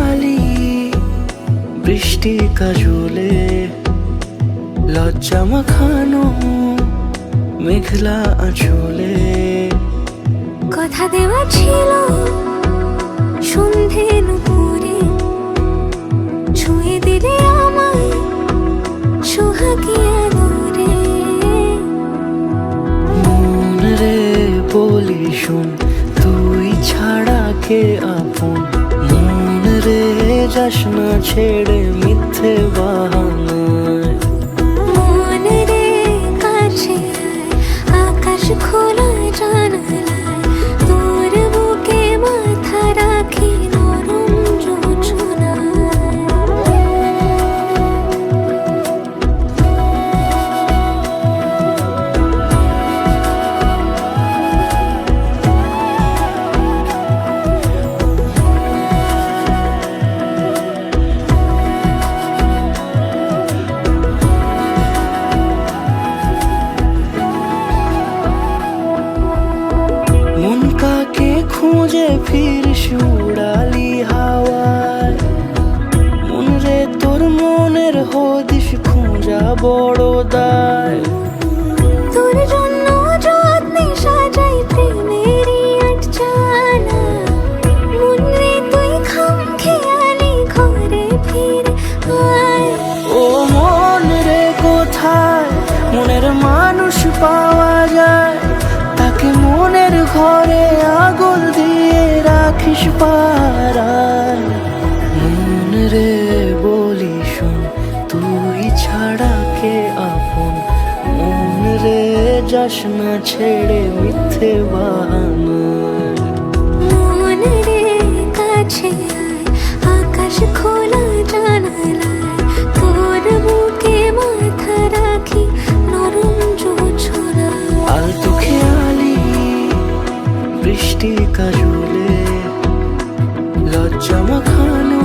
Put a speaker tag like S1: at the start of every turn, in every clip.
S1: আলি বৃষ্টি কাজলে লজ্জা মাখানো মেঘলা আঁচলে
S2: কথা দেওয়া ছিল সন্ধে নুপুরে ছুঁয়ে দিলে আমায় সোহাগী আদরে।
S1: মন রে বলি শোন তুই ছাড়া কে আপন, মন রে যাস না ছেড়ে মিথ্যে বাহানায়।
S2: মন রে কাছে আয়, আকাশ খোলা জানালায় তোর বুকে মাথা রাখি নরম জোছনায়।
S1: মন কাকে খুঁজে ফিরিস উড়ালি হাওয়ায়, মন রে তোর মনের হদিস খুঁজা বড় দায়।
S2: তোর জন্য যত্নে সাজাই প্রেমেরই আটচালা, মন রে তুই খামখেয়ালি ঘরে ফিরে আয়।
S1: ও মন রে কোথায় মনের মানুষ পাওয়া যায়, তাকে মনের ঘরে আগুন দিয়ে রাখিস পাড়ায়। মন রে বলি শোন তুই ছাড়া কে আপন, মন রে যাস না ছেড়ে মিথ্যে বাহানায়।
S2: মন রে কাছে আয়, আকাশ খোলা জানালায় তোর বুকে মাথা রাখি নরম জোছনায়।
S1: আলতো খেয়ালি বৃষ্টি কাজলে লজ্জা মাখানো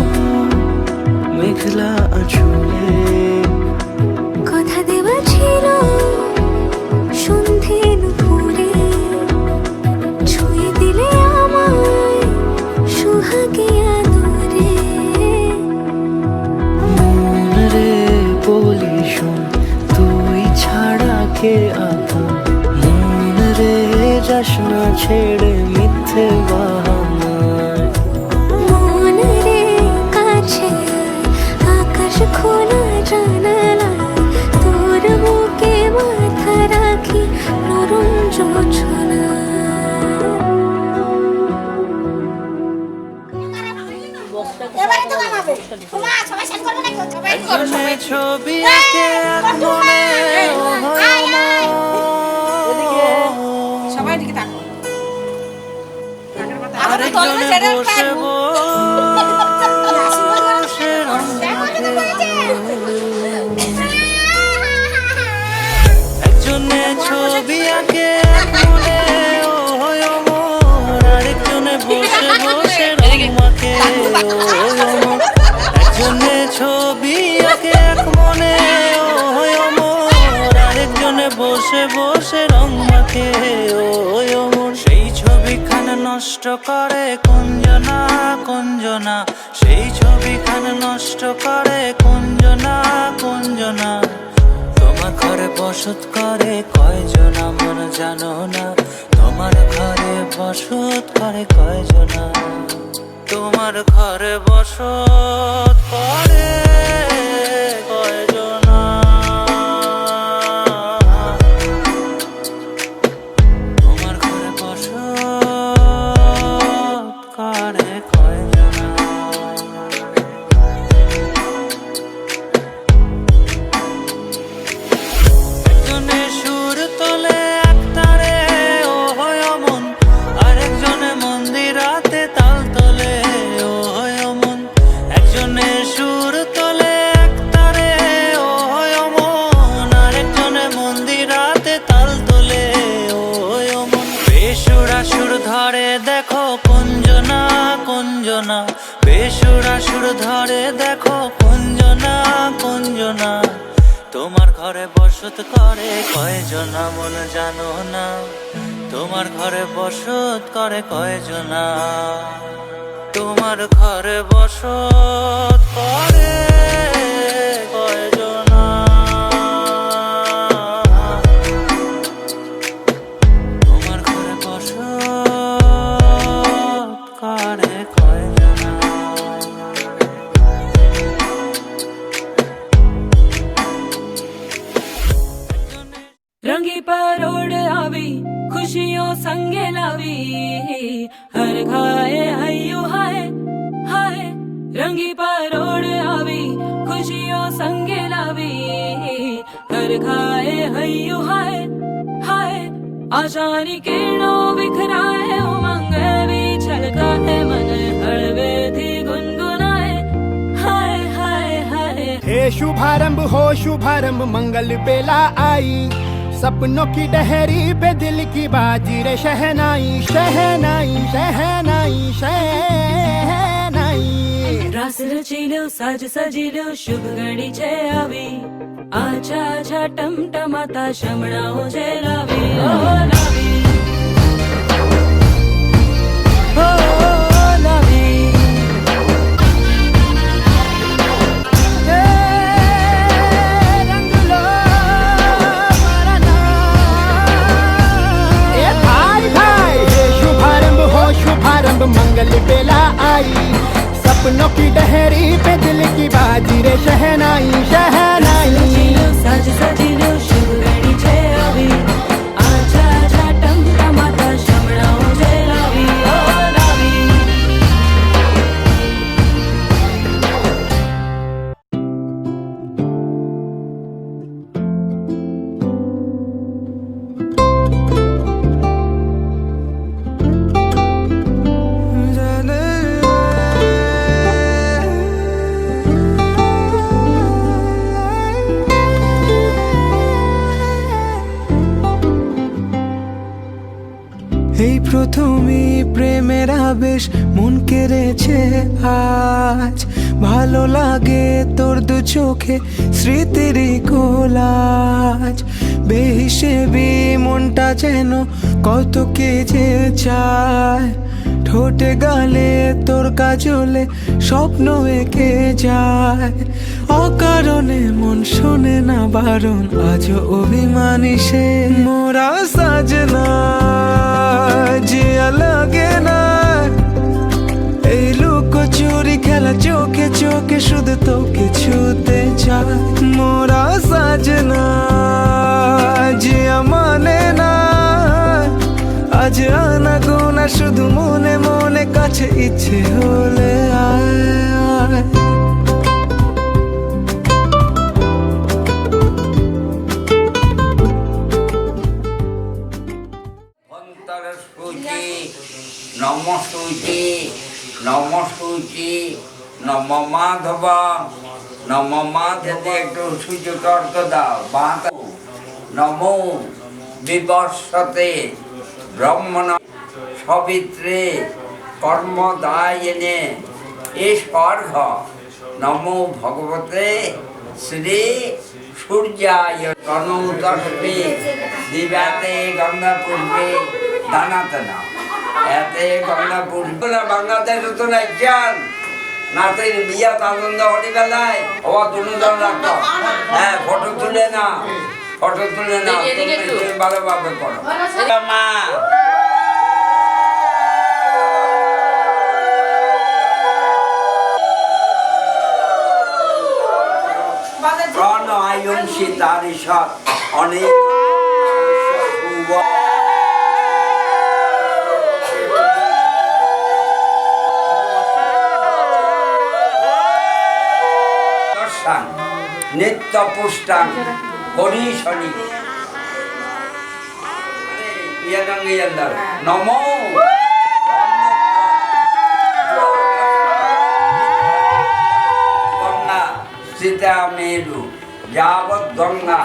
S1: মেঘলা আঁচলে
S2: কথা দেওয়া ছিল সন্ধে নুপুরে ছুঁয়ে দিলে আমায় সোহাগী আদরে।
S1: মন রে বলি শোন তুই ছাড়া কে আপন, মন রে যাস না ছেড়ে মিথ্যে বাহানায়।
S2: মন রে কাছে আয়, আকাশ খোলা জানালায় তোর বুকে মাথা রাখি নরম জোছনায়।
S3: এবারে তো বানাবে তোমা সবাই শেষ করবে না, সবাই করো সবাই
S1: ছবি আঁকে এক মনে
S3: সবাই দিকে তাকো।
S1: আরেকজনে বসে বসে রং একজনে ছবি আঁকে এক মনে ও হয় অমর, আরেকজনে বসে বসে রং মাখে ও হয় অমর। একজনে ছবি আঁকে এক মনে ও হয় অমর, আরেকজনে বসে বসে রং মাখে ও হয় অমর। সেই ছবিখান নষ্ট করে কুঞ্জনা কুঞ্জনা, সেই ছবিখান নষ্ট করে কুঞ্জনা কুঞ্জনা। তোমার ঘরে বসত করে কয়জনা মন জানো না, তোমার ঘরে বসত করে কয়জনা, তোমার ঘরে বসত করে কয়জনা, তোমার ঘরে বসত করে কয়জনা। একজনে সুর তোলে এক তারে ও হয় অমন, আরেকজনে মন্দিরাতে তাল তোলে ও হয় অমন। একজনে সুর তোলে এক তারে ও হয় অমন, আরেকজনে মন্দিরাতে তাল তোলে ও হয় অমন। বেসুরা সুর ধরে দেখো কুঞ্জনা কুঞ্জনা, বেসুরা সুর ধরে দেখো কুঞ্জনা কুঞ্জনা। তোমার ঘরে বসত করে কয়জনা মন জানো না, তোমার ঘরে বসত করে কয়জনা। তোমার ঘরে বসত করে কয়জনা, তোমার ঘরে বসত করে কয়জনা।
S4: रंगी परोड़ आवी खुशियों संगे लावी, हर खाए हयो हाय हाय। रंगी परोड़ आवी खुशियों संगे लावी, हर खाए हयो हाय हाय। आशानी किरणों बिखराए उमंग भी छलकाए, मन हड़वे थी गुनगुनाए हाय हाय हाय।
S5: हे शुभारंभ हो शुभारंभ मंगल बेला आई, सपनों की डहरी पे दिल की बाजी रे शहनाई शहनाई शहनाई शहनाई।
S4: रास रचिलो साज सजिलो शुभ घड़ी छे आवी, आछा आछा टमटमाता शमणाओ जे लावी ओ लावी ओ लावी।
S5: शुभारंभ मंगल बेला आई, सपनों की डहरी पे दिल की बाजी रे शहनाई शहनाई।
S4: साज सजिलो शुभ घड़ी छे आवी, आछा आछा टमटमाता शमणाओ जे लावी ओ लावी।
S6: এই প্রথমই প্রেমের আবেশ মন কেড়েছে আজ, ভালো লাগে তোর দু চোখে স্মৃতিরই কোলাজ। বেহিসেবি মনটা যেন কত কে যে চায়, ঠোঁটে গালে তোর কাজলে স্বপ্ন এঁকে যায়। অকারণে মন শোনে না বারণ, আজও অভিমানী সে মোরা সাজনা জিয়া লাগে না। এই লুকোচুরি খেলা চোখে চোখে শুধু তোকে ছুতে চায়। মোরা সাজনা জিয়া মানে না, আজ আনা গোনা শুধু মনে মনে কাছে ইচ্ছে হলে আয় আয়।
S7: নমস্তুতি নমস্তুতি নম মাধব নম মাধবে, একটু সূর্যকে অর্থ দাও। নমো বিবর্ষতে ব্রহ্মণ সবিত্রে কর্মদায়িনে স্বর্ঘ, নমো ভগবতে শ্রী সূর্যায়। কনৌতস্মে দিব্যাতে গঙ্গা পুষ্পে দানাতে না, এতে গঙ্গা পুষ্প। বাংলাদেশ তো নাইজান নাচের বিয়াত আনন্দ হলি বেলায় হওয়া দুজন রাখতো। হ্যাঁ, ফটো তুলে না, ফটো তুলে না, তুমি ভালোভাবে করো মা। প্রণয়ন সীতারি সৎ অনেক নিত্য পুষ্টাং করিশনি নমো গঙ্গা সীতা মেরু যাবৎ গঙ্গা।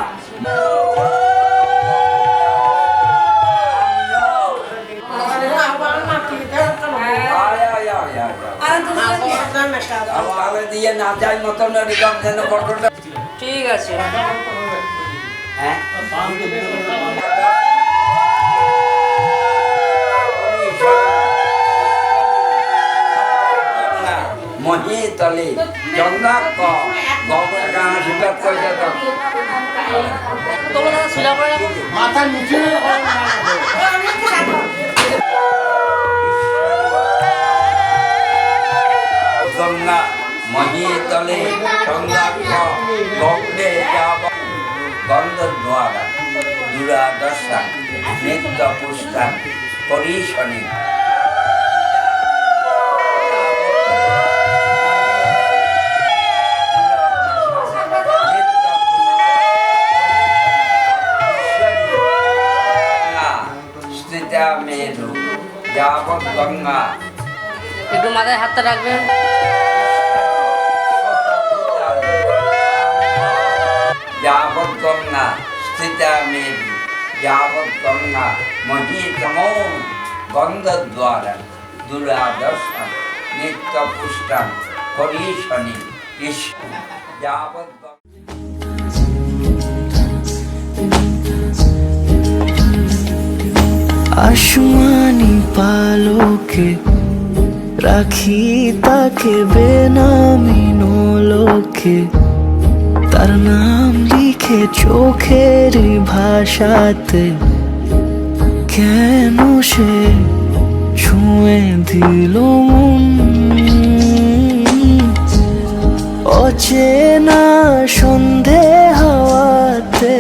S7: দিয়ে না যাই মতন যেন ফটোটা
S4: ঠিক আছে।
S7: হ্যাঁ, মহিতলে চন্দ্রাক্ষ গঙ্গা আশীর্বাদ করে দাও
S5: মাথার নিচে
S7: গঙ্গা মহিতলে চন্দ্রাক্ষ গঙ্গে যাব গন্ধদ্বারা দুরাদর্শা নিত্য পুষ্টান পরিশনি মেরু যাবৎ গঙ্গা
S8: একটু মাথায় হাতটা রাখবেন
S7: যাবৎ গঙ্গা স্থিতা মেরু যাবৎ গঙ্গা মহিতমো গন্ধদ্বারা দুরাদর্শন নিত্য পুষ্টান পরিশনি যাবৎ
S6: আসমানি পালকে রাখি তাকে বেনামি নোলকে তার নাম লিখে চোখের ভাষাতে কেন সে ছুঁয়ে দিল মন অচেনা সন্ধে হাওয়াতে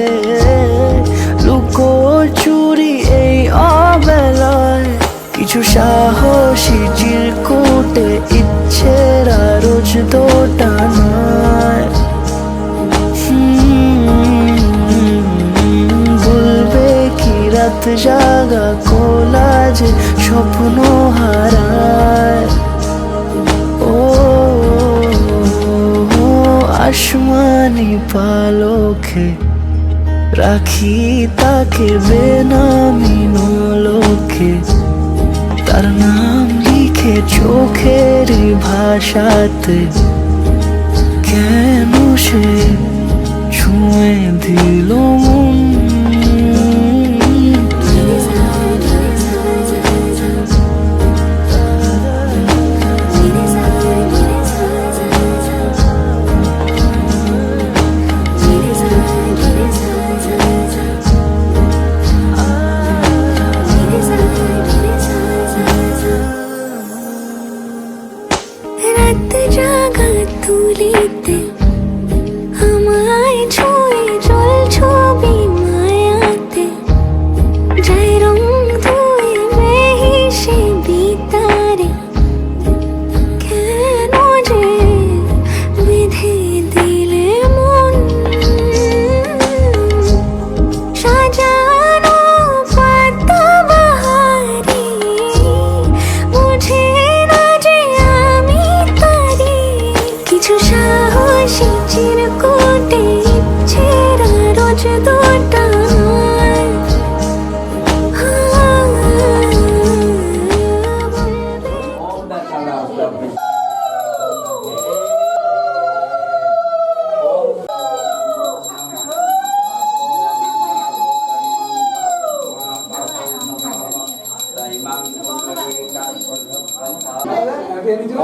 S6: লুকোচুরি এই অবেলায় কিছু সাহসী চিরকুটে ইচ্ছের রোজ দোটানায় বলবে কি রাত জাগা কোলাজে স্বপ্ন হারায় ও আসমানি পালকে রাখি তাকে বেনামি নোলকে তার নাম লিখে চোখের ভাষাতে কেন সে ছুঁয়ে দিল মন
S2: রাত জাগা তুলিতে আমায় ছুঁয়ে জল ছবি মায়াতে যাই রং ধুয়ে মেহিসে বিতারে কেন যে বেঁধে দিলে মন সাজানো পাতা বাহারি বুঝে না যে আমি তারি কিছু সাহসী চিরকুটে ইচ্ছেরা রোজ দোটানায়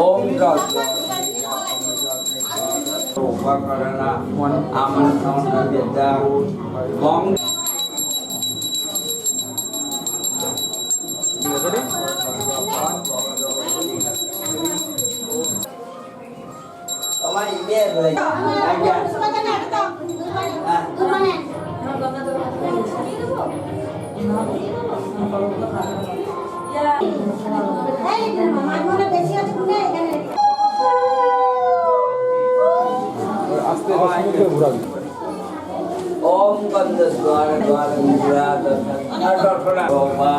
S7: ওম উপকরণা আমার বিদ্যা গং তোমার ইয়ে রয়েছে আজ্ঞা ओम बंद द्वार द्वार मुद्रा दर्शन दर्शना बाबा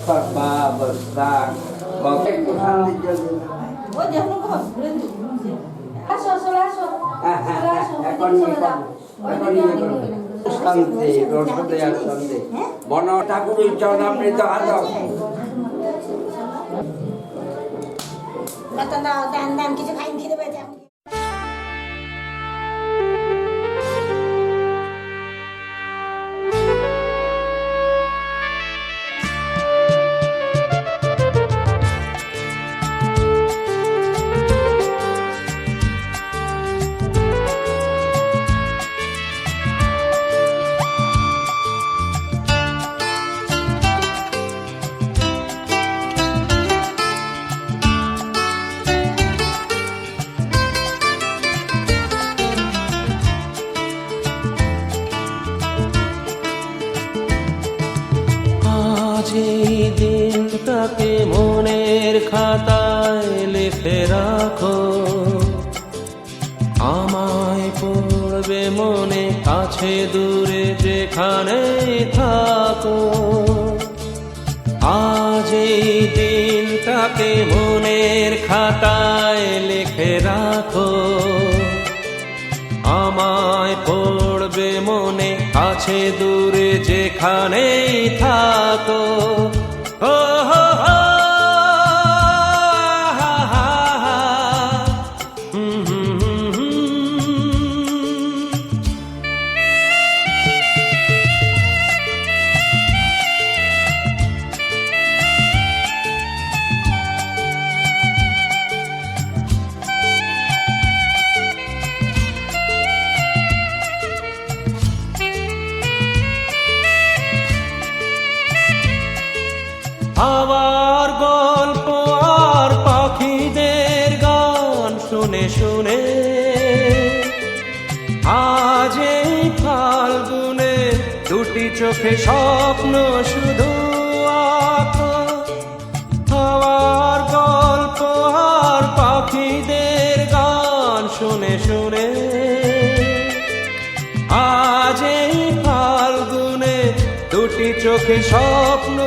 S7: सर्वा बस्ता बाकी कुठान जल्दी
S3: ও দেখো কো ঘুরে দিও আসো আসো
S7: এখন নিয়ে করো শান্তি রসদে আর শান্তি বন ঠাকুরের চরণামৃত আদব
S3: কত দাও দান কিছু খাইন খেতে পাই
S9: পড়বে মনে কাছে দূরে যেখানে থাকো আজ এই দিনটাকে মনের খাতায় লিখে রাখো আমায় পড়বে মনে কাছে দূরে যেখানেই থাকো ও হো হো হা হা হা হুম হুম হুম হুম হাওয়ার গল্প আর পাখিদের গান শুনে শুনে আজ এই ফাল্গুনে দুটি চোখে স্বপ্ন শুধু আঁকো হাওয়ার গল্প আর পাখিদের গান শুনে শুনে আজ এই ফাল্গুনে দুটি চোখে স্বপ্ন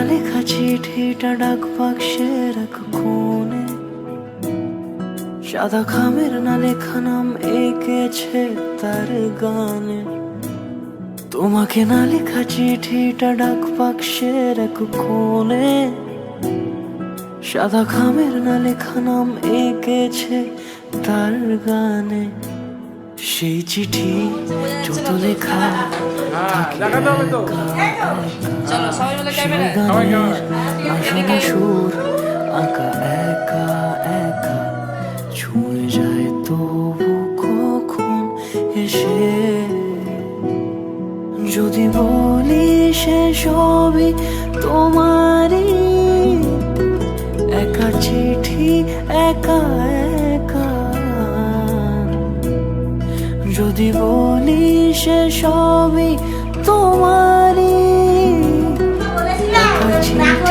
S6: লেখা চিঠিটা ডাক বাক্সের এক কোণে, সাদা খামের না লেখা নাম এঁকেছে তার গানে। তোমাকে না লেখা চিঠিটা ডাক বাক্সের এক কোণে, সাদা খামের না লেখা নাম এঁকেছে তার গানে। সেই চিঠি যত লেখা
S8: চলো সবাই মিলে ক্যামেরা
S6: আসলে সুর আঁকা একা একা ছুঁয়ে যায় তবু কখন এসে। যদি বলি সে সবই তোমারই, একা চিঠি একা একা। যদি বলি সে সবই তোমারই, একা চিঠি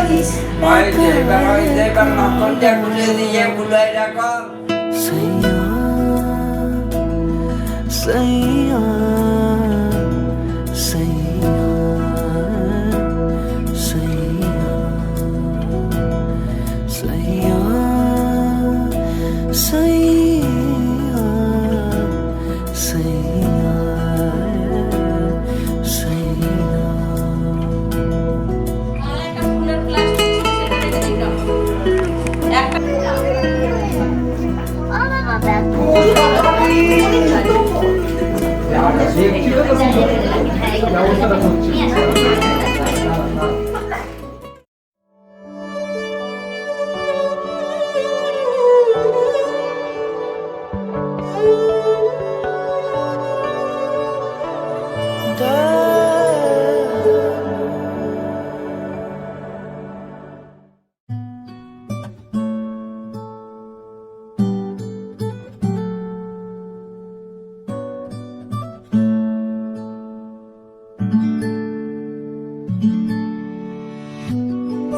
S6: একা একা। সৈয়া সৈয়া সৈয়া सैया सैया सैया सैया।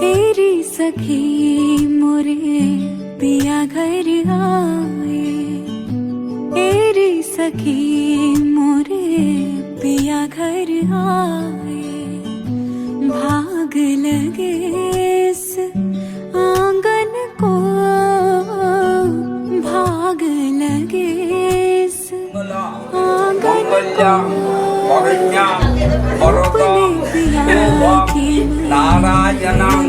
S2: तेरी सखी मोरे पिया घर आए, तेरी सखी मोरे पिया घर आए। भाग लगे इस आंगन को, भाग लगे इस आंगन को। अपने पिया की
S7: नारायणं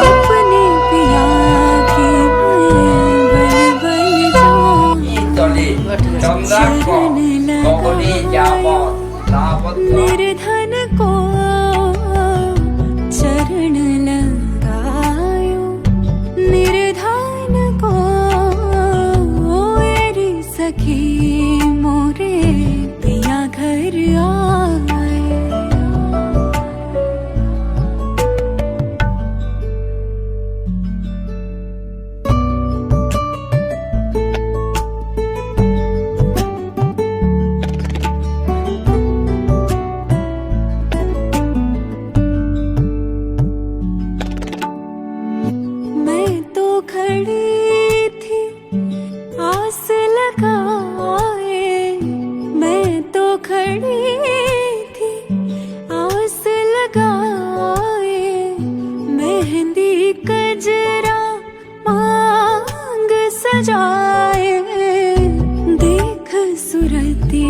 S2: अपने पिया की बल बल जाऊं, निर्धन को चरण लगायो, निर्धन को मेरी सखी मोरे पिया घर आए। मैं तो खड़ी थी आस लगाए, मैं तो खड़ी थी आस लगाए। मेहंदी कजरा मांग सजाए, देख सुरती